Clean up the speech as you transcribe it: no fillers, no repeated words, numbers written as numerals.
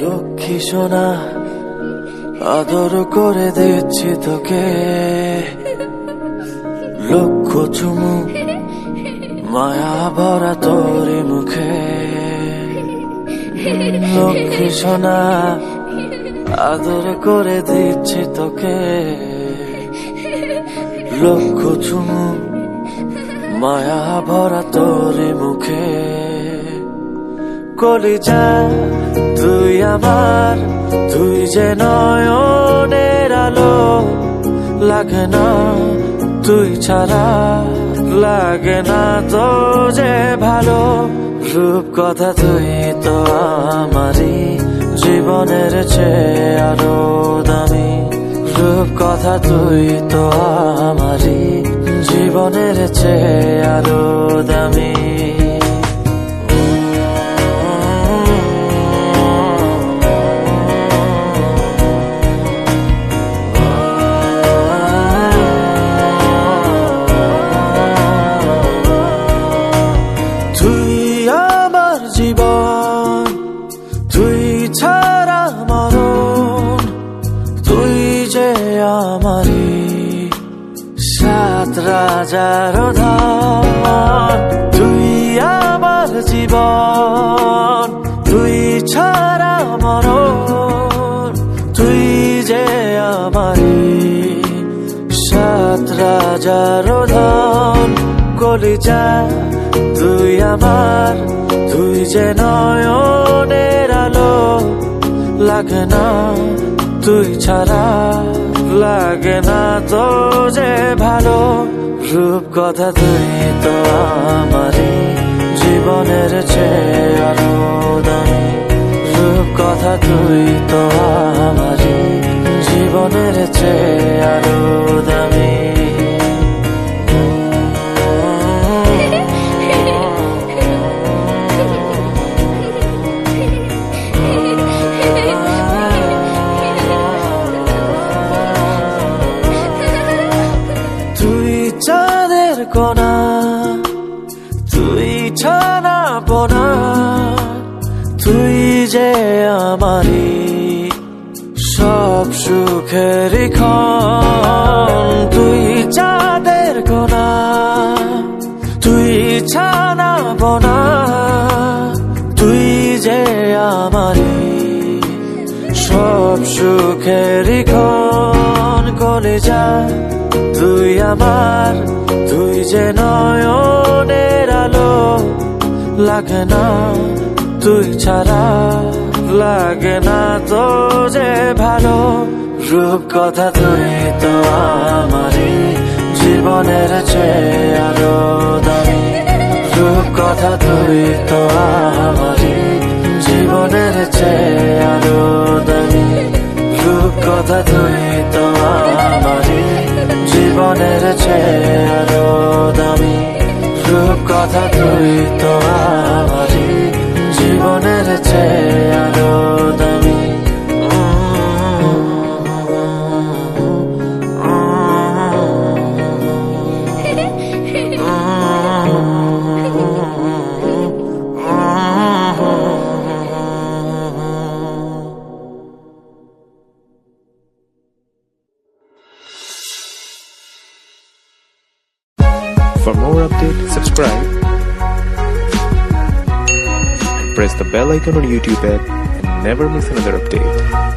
লক্ষ্মী সোনা আদর করে দিচ্ছি তোকে, লক্ষ চুমু মায়া ভরা তোরি মুখে। লক্ষ্মী সোনা আদর করে দিচ্ছি তোকে, লক্ষ চুমু মায়া ভরা তোরি মুখে। কলিজা তুই আমার, তুই যে নয়নের আলো, লাগে না তুই ছাড়া, লাগে না তো যে ভালো। রূপ কথা তুই তো আমারই, জীবনের চেয়ে আরো দামি। রূপ কথা তুই তো আমারই, জীবনের চেয়ে আরো দামি। জীবন তুই ছাড়া মরণ, তুই যে আমারি সাত রাজার ধন। তুই আমার জীবন, তুই ছাড়া মরণ, তুই যে আমারি সাত রাজার ধন। কলিজা তুই আমার, তুই যে নয়নের আলো, লাগে না তুই ছাড়া, লাগে না তো যে ভালো। রূপ কথা তুই তো আমারই, জীবনের চেয়ে আরো দামি। রূপ কথা তুই তো আমারই, জীবনের চেয়ে আরো দামি। চাঁদের কোনা তুই ছানা পোনা, তুই যে আমারি সব সুখের ক্ষণ। তুই চাঁদের কোনা তুই ছানা পোনা, তুই যে আমারি সব সুখের ক্ষণ। কলিজা তুই আমার, তুই যে নয়নের আলো, লাগে না তুই ছাড়া, লাগে না তো যে ভালো। রূপ কথা তুই তো আমারই, জীবনের চেয়ে আরো দামি। রূপ কথা তুই তো আমারই, জীবনের চেয়ে আরো দামি। রূপ কথা তুই তো আমারই, জীবনের চেয়ে আরো দামি। রূপ কথা তুই তো আমারই, জীবনের চেয়ে আরো দামি। For more updates, subscribe, press the bell icon on YouTube app and never miss another update.